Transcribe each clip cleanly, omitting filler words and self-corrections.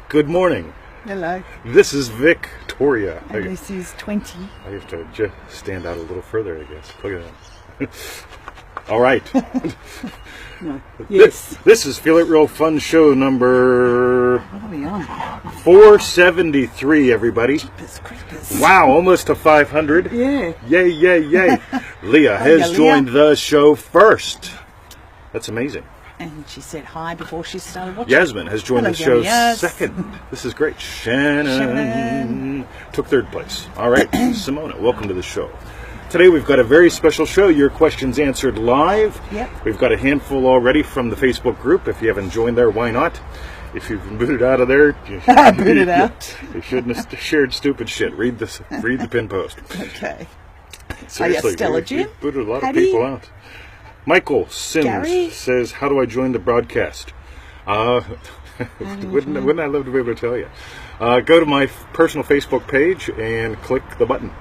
Good morning. Hello. This is Victoria. And this is 20. I have to just stand out a little further, I guess. Look at that. All right. No. Yes. This is Feel It Real Fun Show number What are we on? 473, everybody. Creepers. Wow, almost to 500. Yeah. Yay, yay, yay. Leah has Leah. joined the show first. That's amazing. And she said hi before she started watching. Yasmin has joined Hello, the show Yas. second. This is great. Shannon took third place. All right, Simona, welcome to the show. Today we've got a very special show. Your questions answered live. Yep. We've got a handful already from the Facebook group. If you haven't joined there, why not? If you've been booted out of there, you shouldn't have shared stupid shit. Read the pin post. Okay. Seriously, still a we gym? booted a lot Patty? of people out. Michael Sims Gary? says, how do I join the broadcast? Wouldn't I love to be able to tell you? Go to my personal Facebook page and click the button.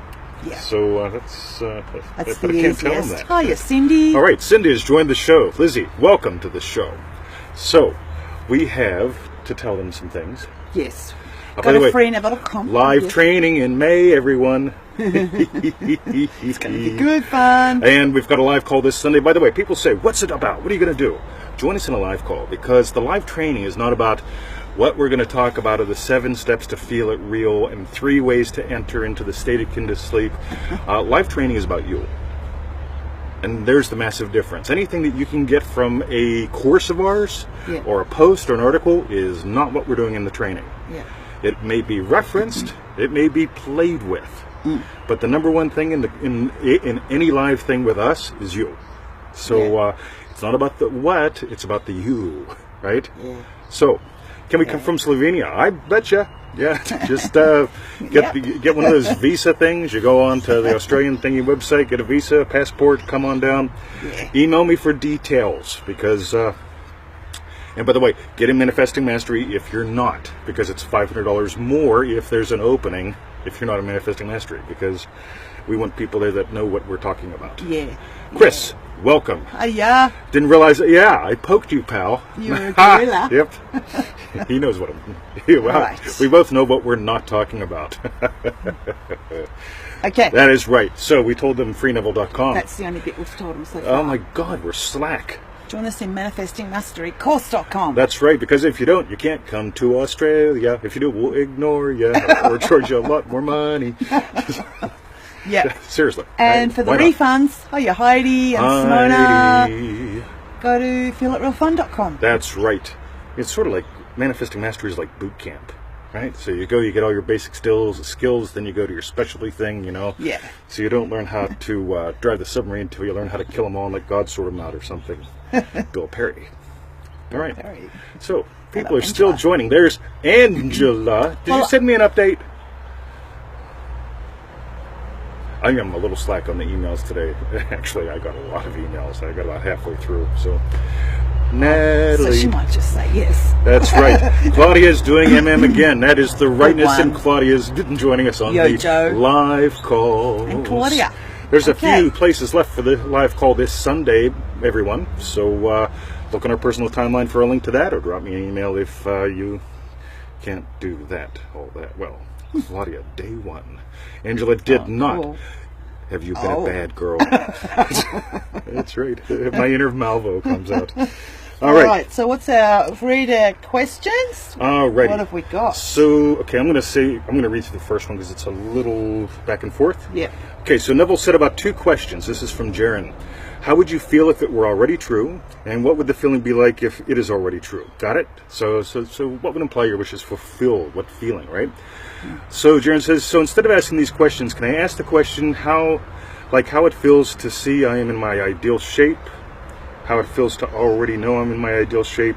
Yeah. So That's but the I can't tell them easiest. that. Hiya, Cindy. All right, Cindy has joined the show. Lizzie, welcome to the show. So, we have to tell them some things. Yes. By Go the to way, freeneville.com. live training in May, everyone. It's going to be good fun. And we've got a live call this Sunday. By the way, people say, what's it about? What are you going to do? Join us in a live call, because the live training is not about what we're going to talk about are the 7 steps to feel it real and 3 ways to enter into the state akin to sleep. Live training is about you. And there's the massive difference. Anything that you can get from a course of ours or a post or an article is not what we're doing in the training. Yeah. It may be referenced, it may be played with, but the number one thing in any live thing with us is you. So it's not about the what, it's about the you, right? Yeah. So, can we come from Slovenia? I betcha. Yeah, just get one of those visa things. You go on to the Australian thingy website, get a visa, passport, come on down. Yeah. Email me for details, because... and by the way, get in Manifesting Mastery if you're not, because it's $500 more if there's an opening if you're not in Manifesting Mastery, because we want people there that know what we're talking about. Yeah. Chris, welcome. Hiya. Didn't realize that. Yeah, I poked you, pal. You're a gorilla. Yep. He knows what I'm... Well, Right. we both know what we're not talking about. Okay. That is right. So we told them freeneville.com. That's the only bit we've told them so far. Oh my God, we're slack. Join us in manifestingmasterycourse.com. That's right, because if you don't, you can't come to Australia. If you do, we'll ignore you or charge you a lot more money. Yeah. Seriously. And for the refunds, hiya Heidi and Simona, go to feelitrealfun.com. That's right. It's sort of like Manifesting Mastery is like boot camp, right? So you go, you get all your basic skills, then you go to your specialty thing, you know? Yeah. So you don't learn how to drive the submarine until you learn how to kill them all and let God sort them out or something. Bill Perry. All right. Perry. So people are still joining. There's Angela. Did you send me an update? I am a little slack on the emails today. Actually, I got a lot of emails. I got about halfway through. So, Natalie. So she might just say yes. That's right. Claudia's doing MM again. That is the rightness in Claudia's joining us on the live call. And Claudia. There's a few places left for the live call this Sunday, everyone. So look on our personal timeline for a link to that, or drop me an email if you can't do that. All that. Well, Claudia, day 1. Angela did not. Cool. Have you been a bad girl? That's right. My inner Malvo comes out. All right. So what's our reader questions? All right. What have we got? So, okay, I'm going to read through the first one because it's a little back and forth. Yeah. Okay, so Neville said about 2 questions. This is from Jaren. How would you feel if it were already true? And what would the feeling be like if it is already true? Got it? So what would imply your wishes fulfill? What feeling, right? So Jaren says, so instead of asking these questions, can I ask the question how it feels to see I am in my ideal shape? How it feels to already know I'm in my ideal shape?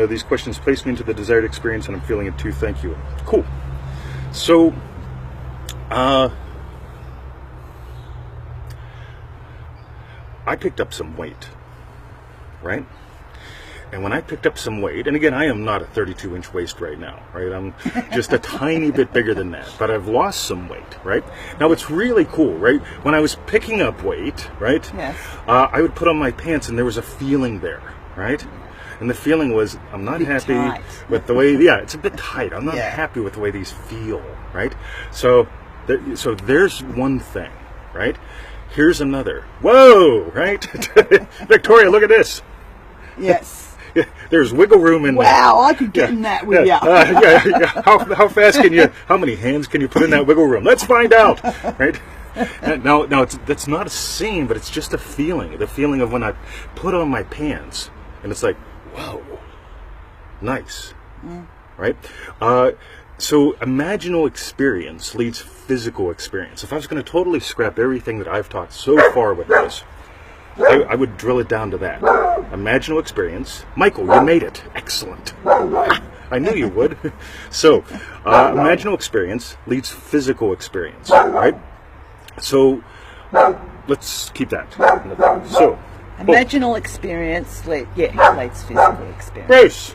These questions place me into the desired experience, and I'm feeling it too. Thank you. Cool. So, I picked up some weight, right? And when I picked up some weight, and again, I am not a 32-inch waist right now, right? I'm just a tiny bit bigger than that, but I've lost some weight, right? Now, it's really cool, right? When I was picking up weight, right? Yes. I would put on my pants, and there was a feeling there, right? And the feeling was, I'm not happy tight. with the way, it's a bit tight. I'm not Yeah. happy with the way these feel, right? So there's one thing, right? Here's another. Whoa, right? Victoria, look at this. Yes. Yeah, there's wiggle room in there. Wow, I could get in that with you. How fast can you, how many hands can you put in that wiggle room? Let's find out, right? Now, that's not a scene, but it's just a feeling. The feeling of when I put on my pants, and it's like, whoa, nice, right? So imaginal experience leads physical experience. If I was going to totally scrap everything that I've taught so far with this, I would drill it down to that. Imaginal experience. Michael, you made it. Excellent. I knew you would. So, imaginal experience leads physical experience, right? So, let's keep that. So, Imaginal experience leads physical experience. Bruce!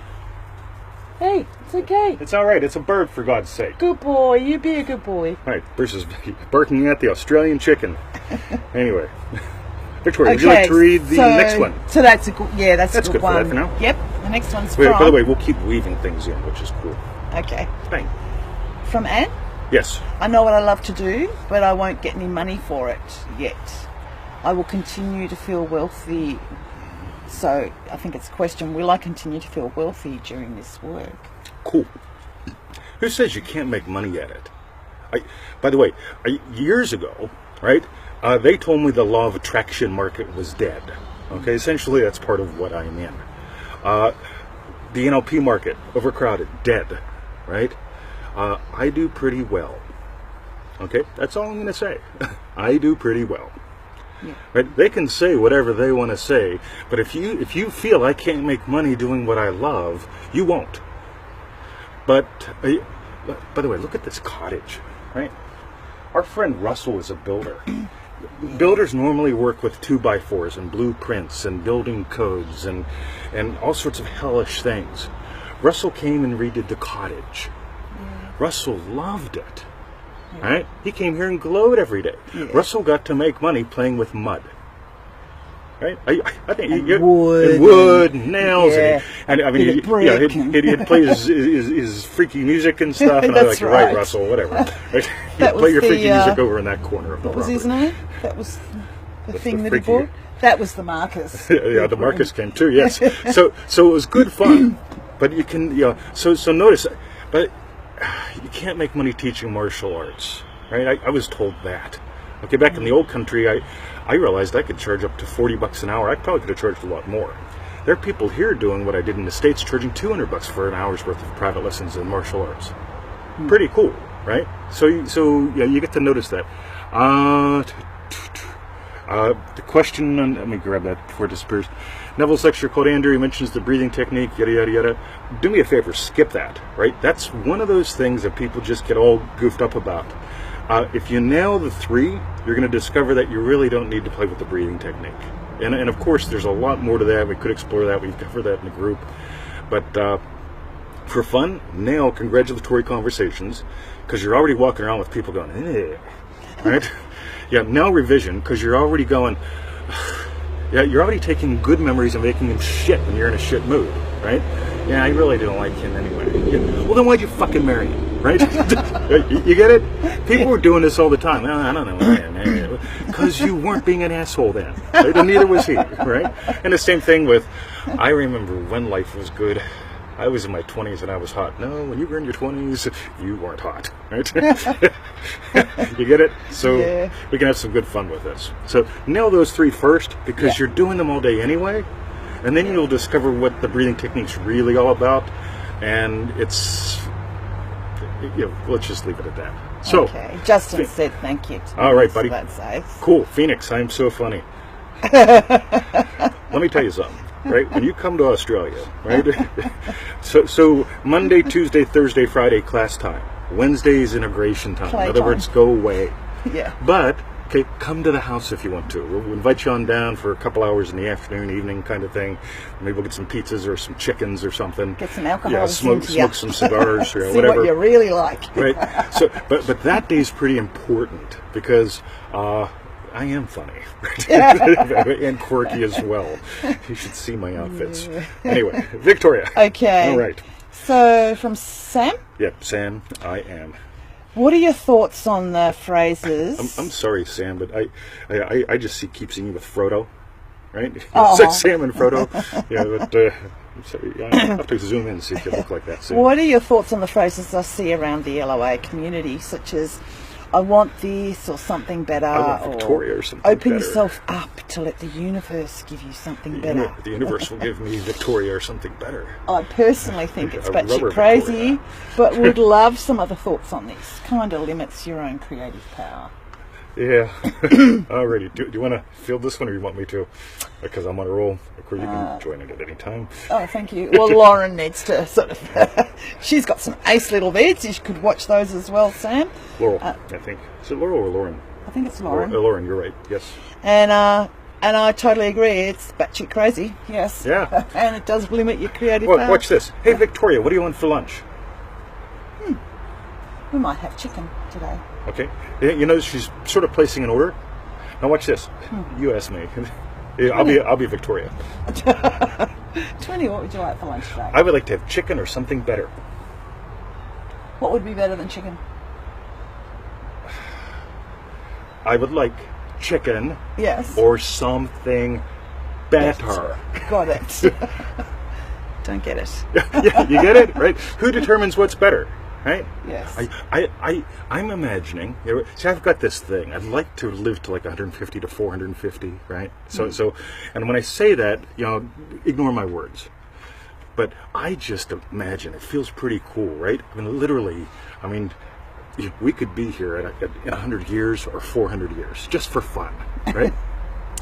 Hey, it's okay. It's all right. It's a bird, for God's sake. Good boy. You be a good boy. All right, Bruce is barking at the Australian chicken. Anyway. Victoria, would you like to read the next one? So that's a good, that's a good for one. that for now. Yep, the next one's Wait, from. by the way, we'll keep weaving things in, which is cool. Okay. Bang. From Anne. Yes. I know what I love to do, but I won't get any money for it yet. I will continue to feel wealthy. So I think it's a question: will I continue to feel wealthy during this work? Cool. Who says you can't make money at it? By the way, years ago, right? They told me the law of attraction market was dead. Okay, essentially that's part of what I'm in. The NLP market, overcrowded, dead, right? I do pretty well. Okay, that's all I'm going to say. I do pretty well. Yeah. Right? They can say whatever they want to say, but if you feel I can't make money doing what I love, you won't. But by the way, look at this cottage, right? Our friend Russell is a builder. Builders normally work with 2x4s and blueprints and building codes and all sorts of hellish things. Russell came and redid the cottage. Yeah. Russell loved it. Right? He came here and glowed every day. Yeah. Russell got to make money playing with mud. Right? I think wood and nails and I mean he'd play his freaky music and stuff and I was like, right, Russell, whatever. Right? That play your was freaky the, music over in that corner of the What was property. his name? That was the thing that he freaky- bought? That was the Marcus. Yeah, the Marcus came too, yes. So it was good fun. But you can so notice, but you can't make money teaching martial arts. Right? I was told that. Okay, back in the old country I realized I could charge up to $40 an hour. I probably could have charged a lot more. There are people here doing what I did in the States, charging $200 for an hour's worth of private lessons in martial arts. Pretty cool, right? So you get to notice that. The question, let me grab that before it disappears. Neville's lecture called Andrew, he mentions the breathing technique, yada, yada, yada. Do me a favor, skip that, right? That's one of those things that people just get all goofed up about. If you nail the 3, you're going to discover that you really don't need to play with the breathing technique. And of course, there's a lot more to that. We could explore that. We've covered that in the group. But for fun, nail congratulatory conversations, because you're already walking around with people going, eh, right? Yeah, nail revision, because you're already going, you're already taking good memories and making them shit when you're in a shit mood, right? Yeah, I really don't like him anyway. Yeah. Well, then why'd you fucking marry him, right? You get it? People were doing this all the time. I don't know, because you weren't being an asshole then. Right? And neither was he, right? And the same thing with, I remember when life was good. I was in my 20s and I was hot. No, when you were in your 20s, you weren't hot, right? You get it? So we can have some good fun with this. So nail those 3 first, because you're doing them all day anyway. And then you'll discover what the breathing technique's really all about. And it's, let's just leave it at that. So, okay. Justin said thank you. All right, buddy. That's safe. Cool. Phoenix, I'm so funny. Let me tell you something. Right, when you come to Australia, right? so Monday, Tuesday, Thursday, Friday, class time. Wednesday is integration time. Play In other time. words, go away. Yeah. But okay, come to the house if you want to. We'll invite you on down for a couple hours in the afternoon, evening kind of thing. Maybe we'll get some pizzas or some chickens or something. Get some alcohol. Yeah, smoke some cigars or See whatever. what you really like. Right. So, but that day is pretty important because I am funny. And quirky as well. You should see my outfits. Anyway, Victoria. Okay. All right. So, from Sam? Yep, Sam, I am. What are your thoughts on the phrases? I'm sorry, Sam, but I just keep seeing you with Frodo, right? Oh. So Sam and Frodo. Yeah, but I'm sorry, I have to zoom in and see if you look like that soon. What are your thoughts on the phrases I see around the LOA community, such as "I want this" or "something better"? I want Victoria or something "Open better. yourself up to let the universe give you something better." The universe will give me Victoria or something better. I personally think it's A batshit rubber crazy, Victoria. but would love some other thoughts on this. Kind of limits your own creative power. Yeah. Alrighty. Do you want to field this one, or you want me to? Because I'm on a roll. Of course, you can join it at any time. Oh, thank you. Well, Lauren needs to sort of... she's got some ace little bits. You could watch those as well, Sam. Laurel, I think. Is it Laurel or Lauren? I think it's Lauren. Lauren, you're right. Yes. And I totally agree. It's batshit crazy. Yes. Yeah. And it does limit your creative power. Watch this. Hey, Victoria, what do you want for lunch? We might have chicken today. Okay. You know, she's sort of placing an order. Now watch this. You ask me. Yeah, I'll be Victoria. 20, what would you like for lunch today? I would like to have chicken or something better. What would be better than chicken? I would like chicken Yes. or something better. Got it. Don't get it. Yeah, you get it, right? Who determines what's better, right? Yes. I'm imagining. See, I've got this thing. I'd like to live to like 150 to 450, right? So, and when I say that, ignore my words. But I just imagine it feels pretty cool, right? I mean, literally. I mean, we could be here in 100 years or 400 years just for fun, right?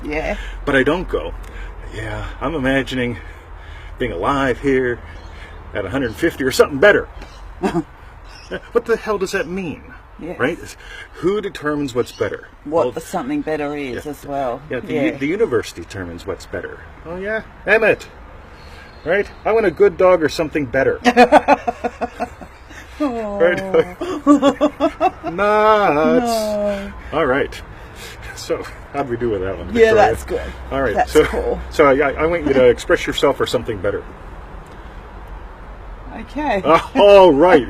Yeah. But I don't go. Yeah, I'm imagining being alive here at 150 or something better. What the hell does that mean? Yes. Right? Who determines what's better? What the something better is as well. Yeah, the universe determines what's better. Oh yeah, Emmett. Right? I want a good dog or something better. Right? Nuts. No. All right. So, how'd we do with that one? Yeah, Victoria? that's good. All right. That's so, cool. So I want you to express yourself or something better. Okay. Oh, right.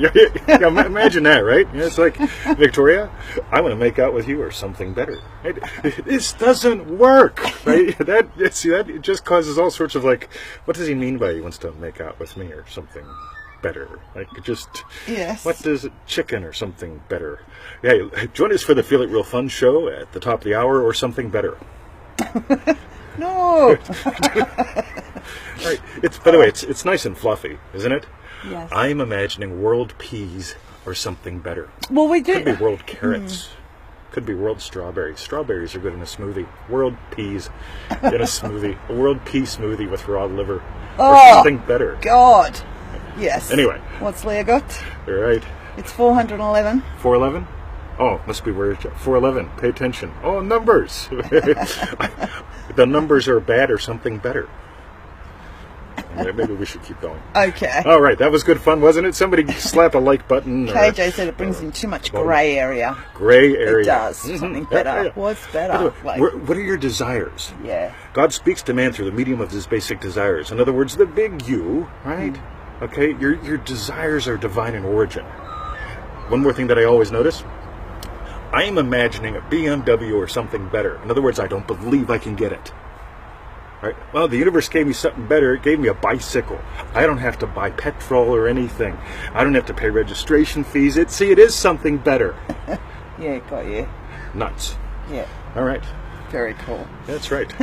Yeah, imagine that, right? Yeah, it's like, Victoria, I want to make out with you or something better. Right? This doesn't work, right? That it just causes all sorts of like, what does he mean by he wants to make out with me or something better? Like, just, Yes. what does chicken or something better? Yeah, join us for the Feel It Real Fun show at the top of the hour or something better. No. Right. By the way, it's nice and fluffy, isn't it? Yes. I'm imagining world peas or something better. Well, we do. Could be world carrots. Could be world strawberries. Strawberries are good in a smoothie. World peas in a smoothie. A world pea smoothie with raw liver. Or something better. God. Yes. Anyway. What's Leah got? All right. It's 411. 411? Oh, must be where 411. Pay attention. Oh, numbers. The numbers are bad or something better. Maybe we should keep going. Okay. All right, that was good fun, wasn't it? Somebody slap a like button. KJ said it brings in too much grey area. Gray area. It does. Something better. Yeah. What's By the better? way, Like, what are your desires? yeah. God speaks to man through the medium of his basic desires. In other words, the big you, right? Okay, your desires are divine in origin. One more thing that I always notice. I am imagining a BMW or something better. In other words, I don't believe I can get it. Right? Well, the universe gave me something better. It gave me a bicycle. I don't have to buy petrol or anything. I don't have to pay registration fees. It is something better. Yeah, got you. Nuts. Yeah. All right. Very cool. That's right.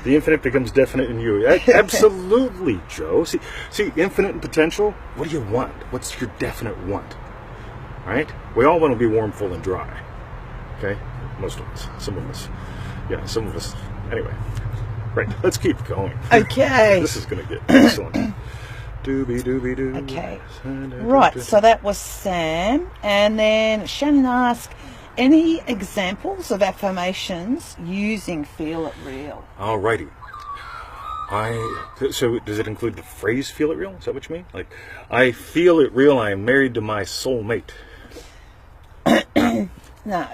The infinite becomes definite in you. Absolutely, Joe. See, infinite potential. What do you want? What's your definite want? Right? We all want to be warm, full, and dry. Okay? Most of us. Some of us. Yeah, some of us. Anyway. Right, let's keep going. Okay. This is going to get excellent. Doobie-doobie-doo. Okay. Right, so that was Sam. And then Shannon asked, any examples of affirmations using Feel It Real? All righty. So does it include the phrase feel it real? Is that what you mean? Like, I feel it real, I am married to my soulmate. No,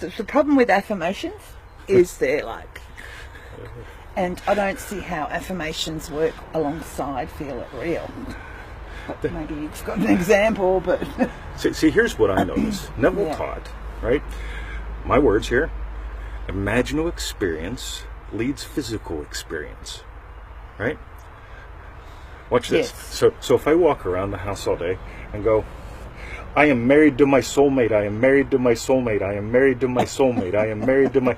the problem with affirmations is there, like? And I don't see how affirmations work alongside feel it real. But maybe you've got an example, but... See, here's what I notice. Neville taught, right? My words here. Imaginal experience leads physical experience, right? Watch this. Yes. So if I walk around the house all day and go, I am married to my soulmate, I am married to my soulmate, I am married to my soulmate, I am married to my...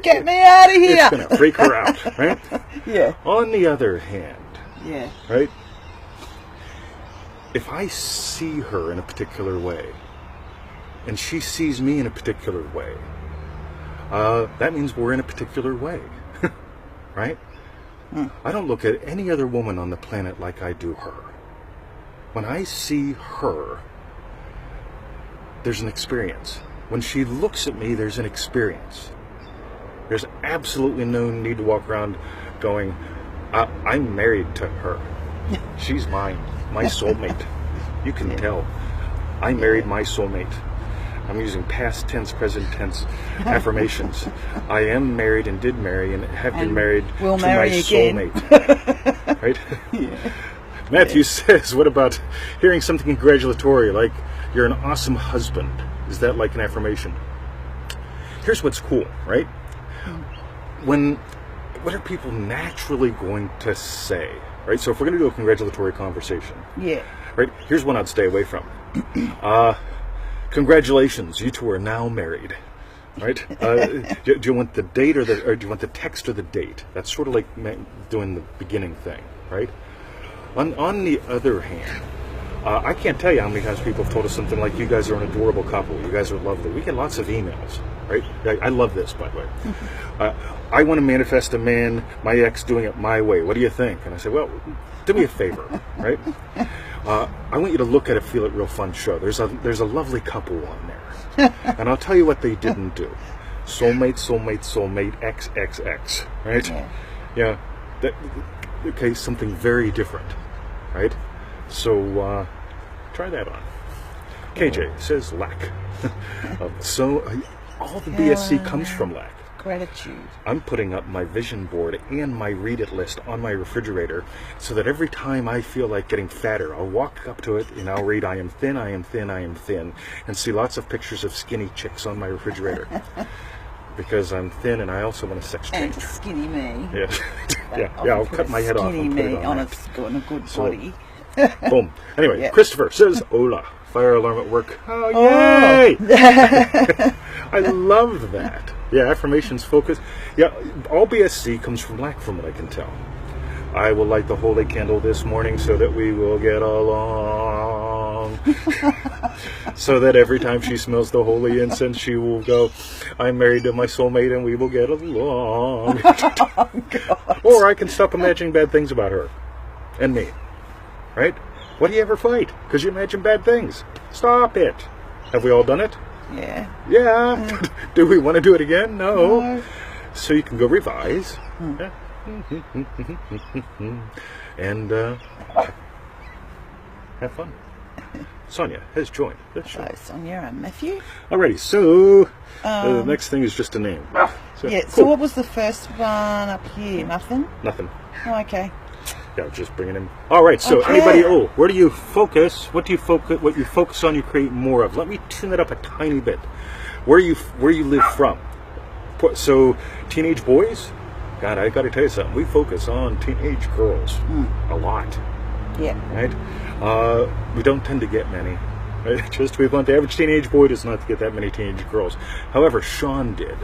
Get me out of here! It's going to freak her out, right? Yeah. On the other hand, Yeah. right? If I see her in a particular way, and she sees me in a particular way, that means we're in a particular way, right? I don't look at any other woman on the planet like I do her. When I see her, there's an experience. When she looks at me, there's an experience. There's absolutely no need to walk around going, I'm married to her. She's mine, my soulmate. You can tell. I married my soulmate. I'm using past tense, present tense affirmations. I am married and did marry and have been married will to marry my again. soulmate. Right? Yeah. Matthew says, what about hearing something congratulatory like, you're an awesome husband? Is that like an affirmation? Here's what's cool, right? What are people naturally going to say, right? So if we're going to do a congratulatory conversation, Yeah. right? Here's one I'd stay away from. Congratulations, you two are now married, right? Do you want the date or do you want the text or the date? That's sort of like doing the beginning thing, right? On the other hand, I can't tell you how many times people have told us something like, you guys are an adorable couple, you guys are lovely. We get lots of emails, right? I love this, by the way. I want to manifest a man, my ex doing it my way. What do you think? And I say, well, do me a favor, right? I want you to look at it, feel it, real fun show. There's a lovely couple on there. And I'll tell you what they didn't do. Soulmate, soulmate, soulmate, XXX, right? Yeah. Okay, something very different, right? So try that on. KJ says lack. So all the BSC comes from lack. Gratitude. I'm putting up my vision board and my read it list on my refrigerator so that every time I feel like getting fatter, I'll walk up to it and I'll read, I am thin, I am thin, I am thin, and see lots of pictures of skinny chicks on my refrigerator. Because I'm thin and I also want a sex change. And skinny me. Yeah, I'll cut my head off and put it on a good body. Boom. Anyway, Yeah. Christopher says, hola, fire alarm at work. Oh, yay! I love that. Yeah, affirmations focus. Yeah, all BSC comes from lack from what I can tell. I will light the holy candle this morning so that we will get along. So that every time she smells the holy incense, she will go, I'm married to my soulmate and we will get along. Oh, God. Or I can stop imagining bad things about her and me. Right? What do you ever fight? Because you imagine bad things. Stop it. Have we all done it? Yeah. Yeah. Do we want to do it again? No. So you can go revise. Yeah. And have fun. Sonia has joined the show. Hello, Sonia and Matthew. Alrighty, so the next thing is just a name. So, Yeah, cool. so what was the first one up here? Nothing? Nothing. Oh, okay. Yeah, just bringing him. All right. So Okay. anybody? Where do you focus? What do you focus? What you focus on, you create more of. Let me tune it up a tiny bit. Where you live from? So teenage boys. God, I got to tell you something. We focus on teenage girls a lot, Yeah. right? We don't tend to get many. Right? We want the average teenage boy does not get that many teenage girls. However, Sean did,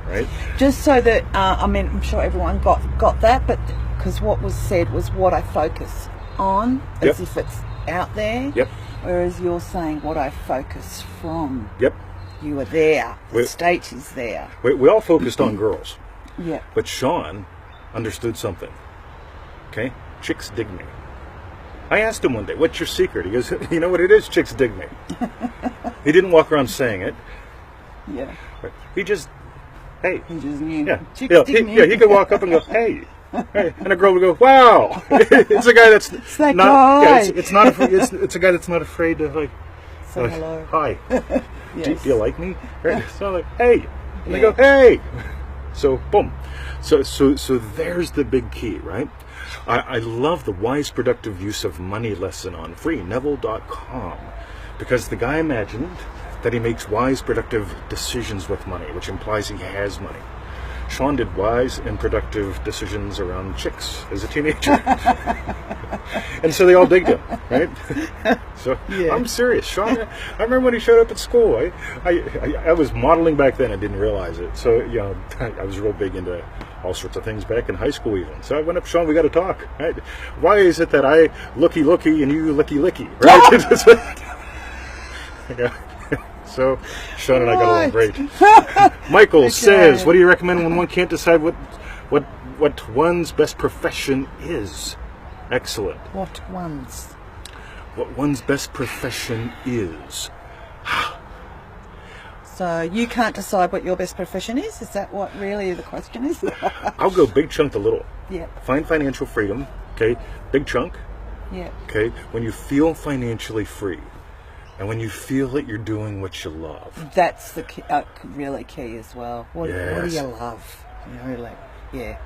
right? Just so that, I'm sure everyone got that, but because what was said was what I focus on, as if it's out there. Yep. Whereas you're saying what I focus from. Yep. You are there. The state is there. We all focused on girls. Yeah. But Sean understood something. Okay? Chicks dig me. I asked him one day, what's your secret? He goes, you know what it is? Chicks dig me. He didn't walk around saying it. Yeah. He just, hey. He just knew. Yeah. Chicks dig me. He could walk up and go, hey. Hey. And a girl would go, wow. It's a guy that's It's that not, guy. yeah, it's not, it's a guy that's not afraid to, like, Say hello. hi. Yes. Do you like me? Right? So like, hey. And they go, hey! So, boom. So there's the big key, right? I love the wise, productive use of money lesson on free, Neville.com, because the guy imagined that he makes wise, productive decisions with money, which implies he has money. Sean did wise and productive decisions around chicks as a teenager. And so they all digged him, right? So yeah. I'm serious. Sean, I remember when he showed up at school. I was modeling back then. I didn't realize it. So, I was real big into all sorts of things back in high school even. So I went up, Sean, we got to talk. Right? Why is it that I looky and you licky, right? Yeah. So Sean and I got along great. Michael says, what do you recommend when one can't decide what one's best profession is? Excellent. What one's? What one's best profession is. So you can't decide what your best profession is? Is that what really the question is? I'll go big chunk to little. Yeah. Find financial freedom. Okay. Big chunk. Yeah. Okay. When you feel financially free. And when you feel that you're doing what you love. That's the key, really key as well. What do you love? Yeah,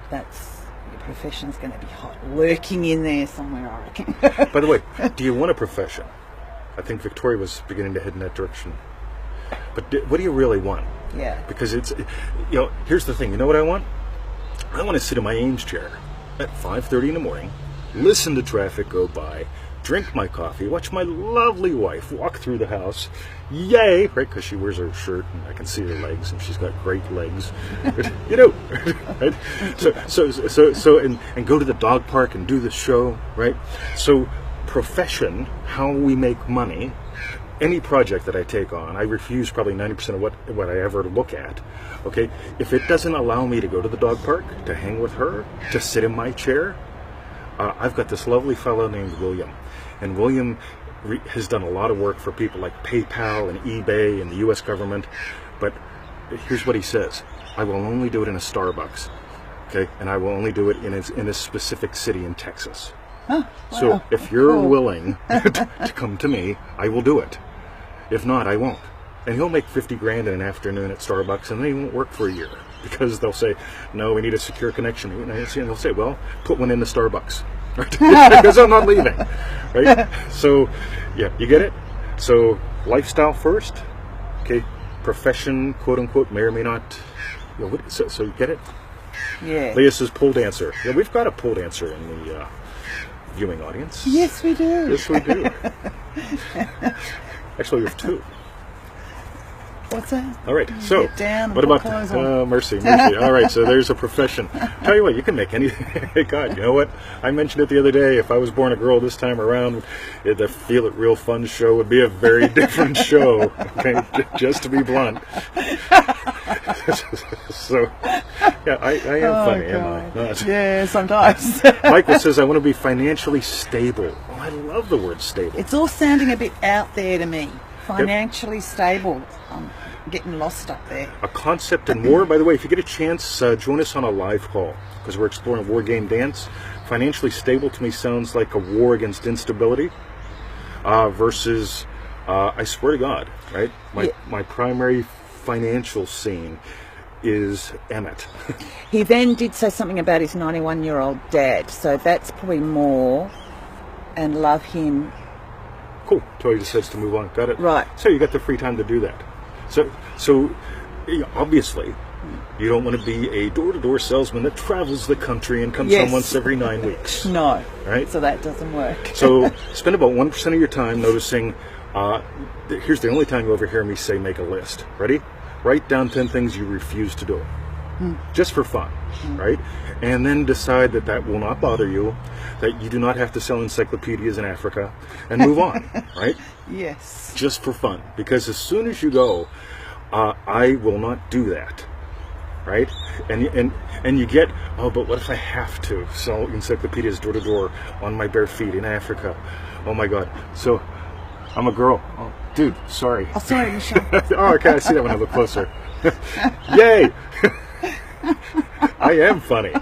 that's, your profession's going to be hot, lurking in there somewhere, I reckon. By the way, do you want a profession? I think Victoria was beginning to head in that direction. But what do you really want? Yeah. Because it's, here's the thing. You know what I want? I want to sit in my Ames chair at 5:30 in the morning, listen to traffic go by, drink my coffee, watch my lovely wife walk through the house. Yay! Right? Because she wears her shirt and I can see her legs and she's got great legs. Right? So and go to the dog park and do the show, right? So profession, how we make money, any project that I take on, I refuse probably 90% of what I ever look at. Okay? If it doesn't allow me to go to the dog park, to hang with her, to sit in my chair, I've got this lovely fellow named William. And William has done a lot of work for people like PayPal and eBay and the U.S. government. But here's what he says. I will only do it in a Starbucks. Okay? And I will only do it in a specific city in Texas. Oh, wow. So if you're willing to come to me, I will do it. If not, I won't. And he'll make $50,000 in an afternoon at Starbucks, and then he won't work for a year. Because they'll say, no, we need a secure connection. And they'll say, well, put one in the Starbucks. Right? Because I'm not leaving. Right? So, yeah, you get it? So, lifestyle first. Okay. Profession, quote unquote, may or may not. So you get it? Yeah. Leah says pole dancer. Yeah, we've got a pole dancer in the viewing audience. Yes, we do. Yes, we do. Actually, we have two. What's that? All right, so what about mercy? All right, so there's a profession. Tell you what, you can make anything. Hey, God, you know what? I mentioned it the other day. If I was born a girl this time around, the Feel It Real Fun show would be a very different show. Okay, just to be blunt. So, yeah, I am funny, am I? Not. Yeah, sometimes. Michael says, I want to be financially stable. Oh, I love the word stable. It's all sounding a bit out there to me. Financially stable. I'm getting lost up there. A concept and more. By the way, if you get a chance, join us on a live call because we're exploring War Game Dance. Financially stable to me sounds like a war against instability versus, I swear to God, right? My primary financial scene is Emmett. He then did say something about his 91-year-old dad, so that's probably more, and love him. Cool. Toy just says to move on. Got it. Right. So you got the free time to do that. So obviously, you don't want to be a door-to-door salesman that travels the country and comes home once every 9 weeks. No. Right? So that doesn't work. So spend about 1% of your time noticing, here's the only time you'll ever hear me say make a list. Ready? Write down 10 things you refuse to do. Just for fun, right? And then decide that will not bother you, that you do not have to sell encyclopedias in Africa, and move on, right? Yes. Just for fun. Because as soon as you go, I will not do that, right? And you get, but what if I have to sell encyclopedias door to door on my bare feet in Africa? Oh my God. So I'm a girl. Oh, dude, sorry. Oh, sorry, Michelle. Oh, okay, I see that when I look closer. Yay! I am funny.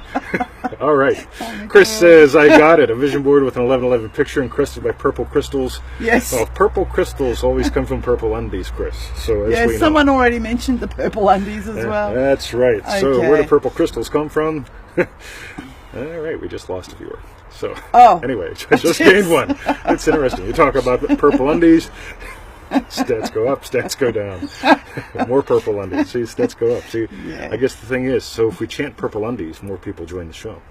All right. Oh Chris says, I got it. A vision board with an 1111 picture encrusted by purple crystals. Yes. Well, purple crystals always come from purple undies, Chris. So as we know. Someone already mentioned the purple undies as well. That's right. Okay. So where do purple crystals come from? All right, we just lost a viewer. So anyway, I just gained one. It's interesting. You talk about purple undies. Stats go up, stats go down. More purple undies. See, stats go up. See, I guess the thing is, so if we chant purple undies, more people join the show.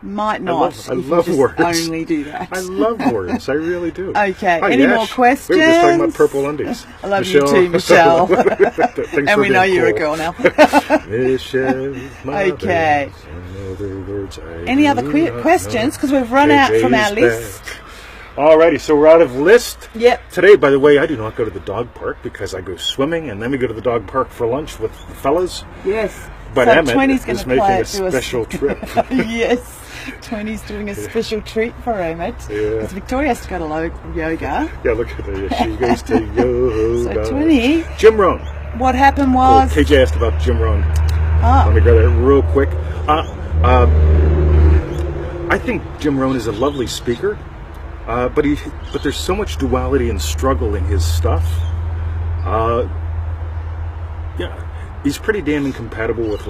Might not. I love words. Only do that. I love words. I really do. Okay. Hi, Any Yash. more questions? We were just talking about purple undies. I love you too, Michelle. Thanks And we know being you're a cool. girl now. Michelle, my Okay. babe, in other words, I Any do other not questions? know. Because we've run out from our JJ's list. back. Alrighty, so we're out of list. Yep. Today, by the way, I do not go to the dog park because I go swimming, and then we go to the dog park for lunch with the fellas. Yes. But so Emmett Twenty's is gonna making play a it to us. special trip. Yes. Twenty's doing a special treat for Emmett. Yeah. Because Victoria has to go to yoga. Yeah, look at her. She goes to yoga. So Twenty, Jim Rohn. what happened Oh, was... KJ asked about Jim Rohn. Let me grab that real quick. I think Jim Rohn is a lovely speaker, but there's so much duality and struggle in his stuff. He's pretty damn incompatible with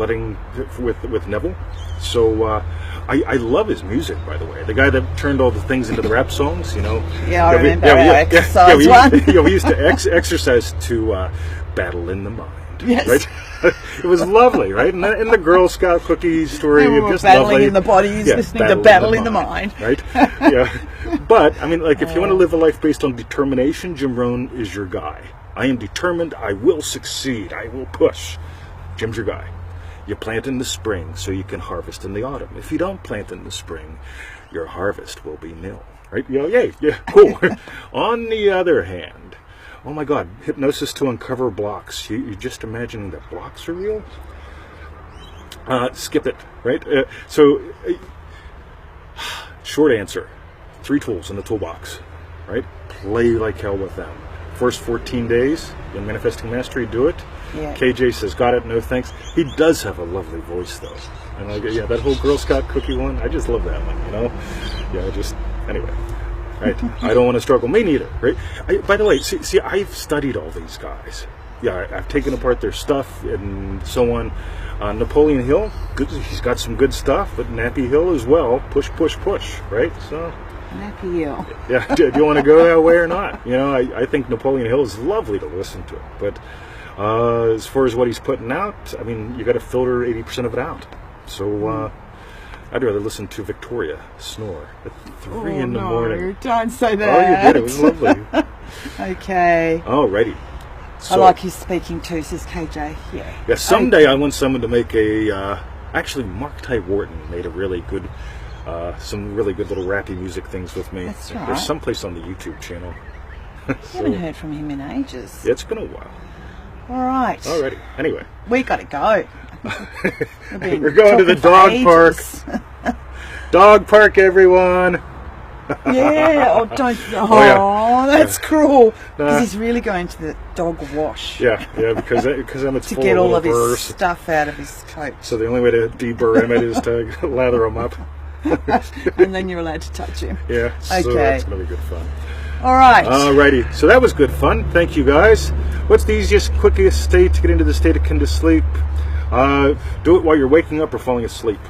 Neville. So I love his music, by the way. The guy that turned all the things into the rap songs, you know. Yeah, I remember our exercise one. We used to exercise to Battle in the Mind. Yes. Right? It was lovely, right? And the Girl Scout cookie story, And we were just battling lovely. in the bodies, listening to Battle in the Mind. Right? Yeah. But, I mean, like, if you want to live a life based on determination, Jim Rohn is your guy. I am determined. I will succeed. I will push. Jim's your guy. You plant in the spring so you can harvest in the autumn. If you don't plant in the spring, your harvest will be nil. Right? Yeah, cool. On the other hand, oh my God, hypnosis to uncover blocks. You just imagining that blocks are real? Skip it, right? Short answer, 3 tools in the toolbox, right? Play like hell with them. First 14 days in Manifesting Mastery, do it. Yeah. KJ says, got it, no thanks. He does have a lovely voice, though. And that whole Girl Scout cookie one, I just love that one, you know? Anyway. Right? I don't want to struggle. Me neither, right? By the way, see, I've studied all these guys. Yeah, I've taken apart their stuff and so on. Napoleon Hill, good, he's got some good stuff, but Nappy Hill as well. Push, right? So... Nappy Hill. Yeah, do you want to go that way or not? You know, I think Napoleon Hill is lovely to listen to. But as far as what he's putting out, I mean, you got to filter 80% of it out. So... I'd rather listen to Victoria snore at 3 in the morning. Don't say that. Oh, you did. It was lovely. Okay. Alrighty. So, I like his speaking too, says KJ. Yeah. Someday I want someone to make actually, Mark Ty Wharton made a really good, some really good little rappy music things with me. That's right. There's someplace on the YouTube channel. I haven't heard from him in ages. Yeah, it's been a while. All right. Alrighty. Anyway. We got to go. We're going to the dog park. Dog park, everyone. Yeah. Oh, don't. Oh, that's cruel. Because he's really going to the dog wash. Yeah, because Emmett's to full get of all of his burrs. stuff out of his coat. So the only way to deburr Emmett is to lather him up. And then you're allowed to touch him. Yeah. So Okay. that's going to be good fun. All right. Alrighty. So that was good fun. Thank you, guys. What's the easiest, quickest state to get into the state akin to sleep? Do it while you're waking up or falling asleep.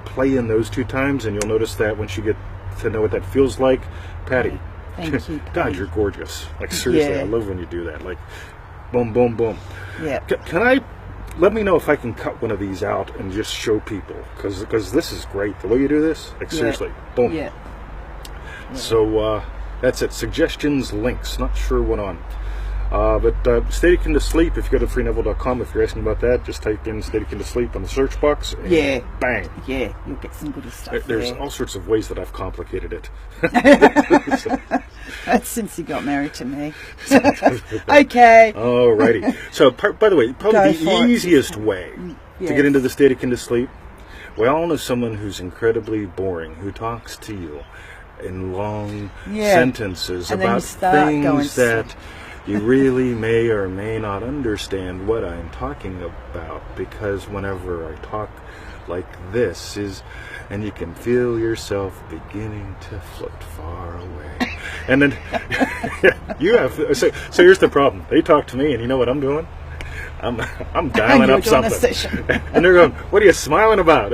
Play in those 2 times, and you'll notice that once you get to know what that feels like. Patty. Thank you, Patty. God, you're gorgeous. Like, seriously, Yeah. I love when you do that. Like, boom, boom, boom. Yeah. Let me know if I can cut one of these out and just show people, because this is great. The way you do this, like, seriously, boom. Yeah. So that's it. Suggestions, links. Not sure what on. But State Akin to Sleep, if you go to freeneville.com, if you're asking about that, just type in State Akin to Sleep on the search box. And bang. Yeah, you'll get some good stuff. There's all sorts of ways that I've complicated it. That's since you got married to me. Okay. Alrighty. So, by the way, probably Go the for it. easiest way to Yes. get into the State Akin to Sleep, we all know someone who's incredibly boring, who talks to you in long sentences And then you about start going things that you really may or may not understand what I'm talking about, because whenever I talk like this is, and you can feel yourself beginning to float far away. And then you have so here's the problem. They talk to me, and you know what I'm doing? I'm dialing up something, and they're going, "What are you smiling about?"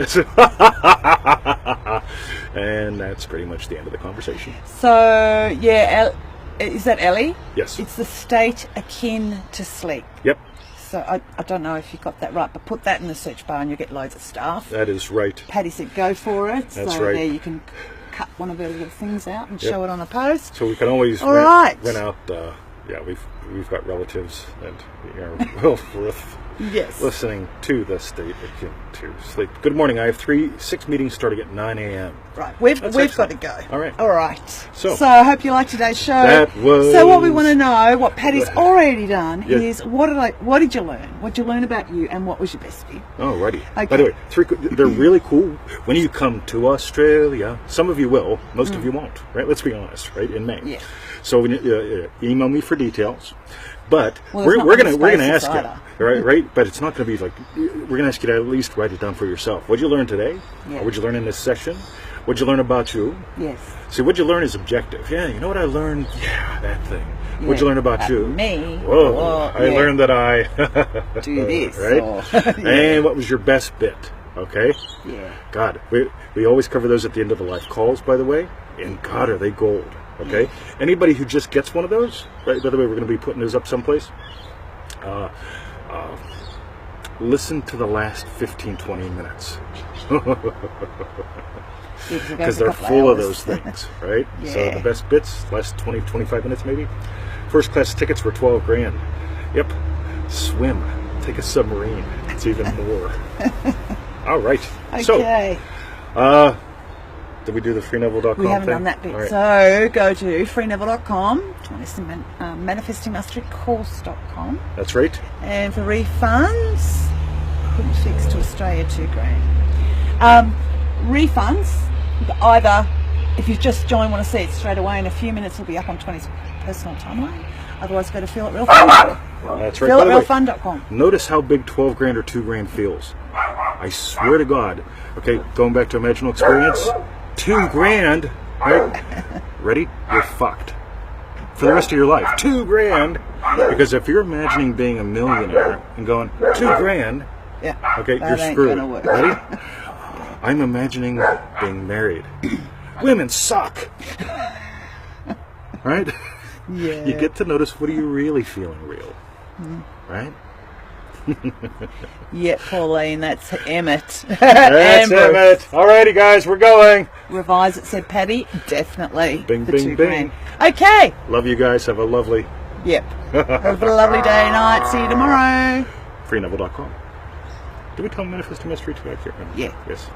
And that's pretty much the end of the conversation. So yeah, is that Ellie? Yes. It's the state akin to sleep. Yep. So I don't know if you got that right, but put that in the search bar and you'll get loads of stuff. That is right. Patty said go for it. That's so right. there you can cut one of her little things out and show it on a post. So we can always All right. rent out. Yeah, we've got relatives and well worth Yes. listening to the state akin to sleep. Good morning. I have 6 meetings starting at 9 a.m. Right, we've got excellent. to go. All right. All right. So I hope you liked today's show. That was. So what we want to know, what Patty's already done, Yeah. is what did you learn? What did you learn about you, and what was your best bit? Alrighty. Okay. By the way, they're really cool. When you come to Australia, some of you will, most of you won't. Right? Let's be honest. Right? In May. Yeah. So when you, email me for details. But Well, we're gonna spaces ask either. you, right? But it's not gonna be like we're gonna ask you to at least write it down for yourself. What'd you learn today? Yeah. Or what'd you learn in this session? What'd you learn about you? Yes. See, what'd you learn is objective. Yeah, you know what I learned? Yeah, that thing. What'd you learn about you? Me. Whoa! Well, I learned that I do this. right? Or, And what was your best bit? Okay. Yeah. God, we always cover those at the end of the live calls, by the way. And God, are they gold? Okay. Anybody who just gets one of those, right? By the way, we're going to be putting those up someplace. Listen to the last 15-20 minutes because they're full of those things, right? Yeah. So the best bits, last 20-25 minutes maybe. First class tickets were $12 grand. Yep. Swim, take a submarine, it's even more. All right. Okay. So did we do the freeneville.com We haven't thing? done that bit. All right. So go to freeneville.com, join us in manifestingmasterycourse.com. That's right. And for refunds, couldn't fix to Australia $2 grand. Refunds, either if you just join, want to see it straight away in a few minutes, it'll be up on 20's personal timeline. Otherwise, go to feelitrealfun. That's right. By the way, feelitrealfun.com. notice how big 12 grand or 2 grand feels. I swear to God. Okay, going back to imaginal experience, 2 grand, right? Ready? You're fucked for the rest of your life. 2 grand, because if you're imagining being a millionaire and going 2 grand, Yeah. okay, that you're ain't screwed. gonna work. Ready? I'm imagining being married. Women suck. Right? Yeah. You get to notice what are you really feeling real, right? Yeah, Pauline, that's Emmett. That's Emmett. Alrighty, guys, we're going. Revise it, said Patty. Definitely. Bing, the bing, 2 bing. grand. Okay. Love you guys. Have a lovely Yep. Have a lovely day, night. See you tomorrow. freeneville.com. Did we tell Manifesting Mystery too? I can't remember. Yeah. Yes.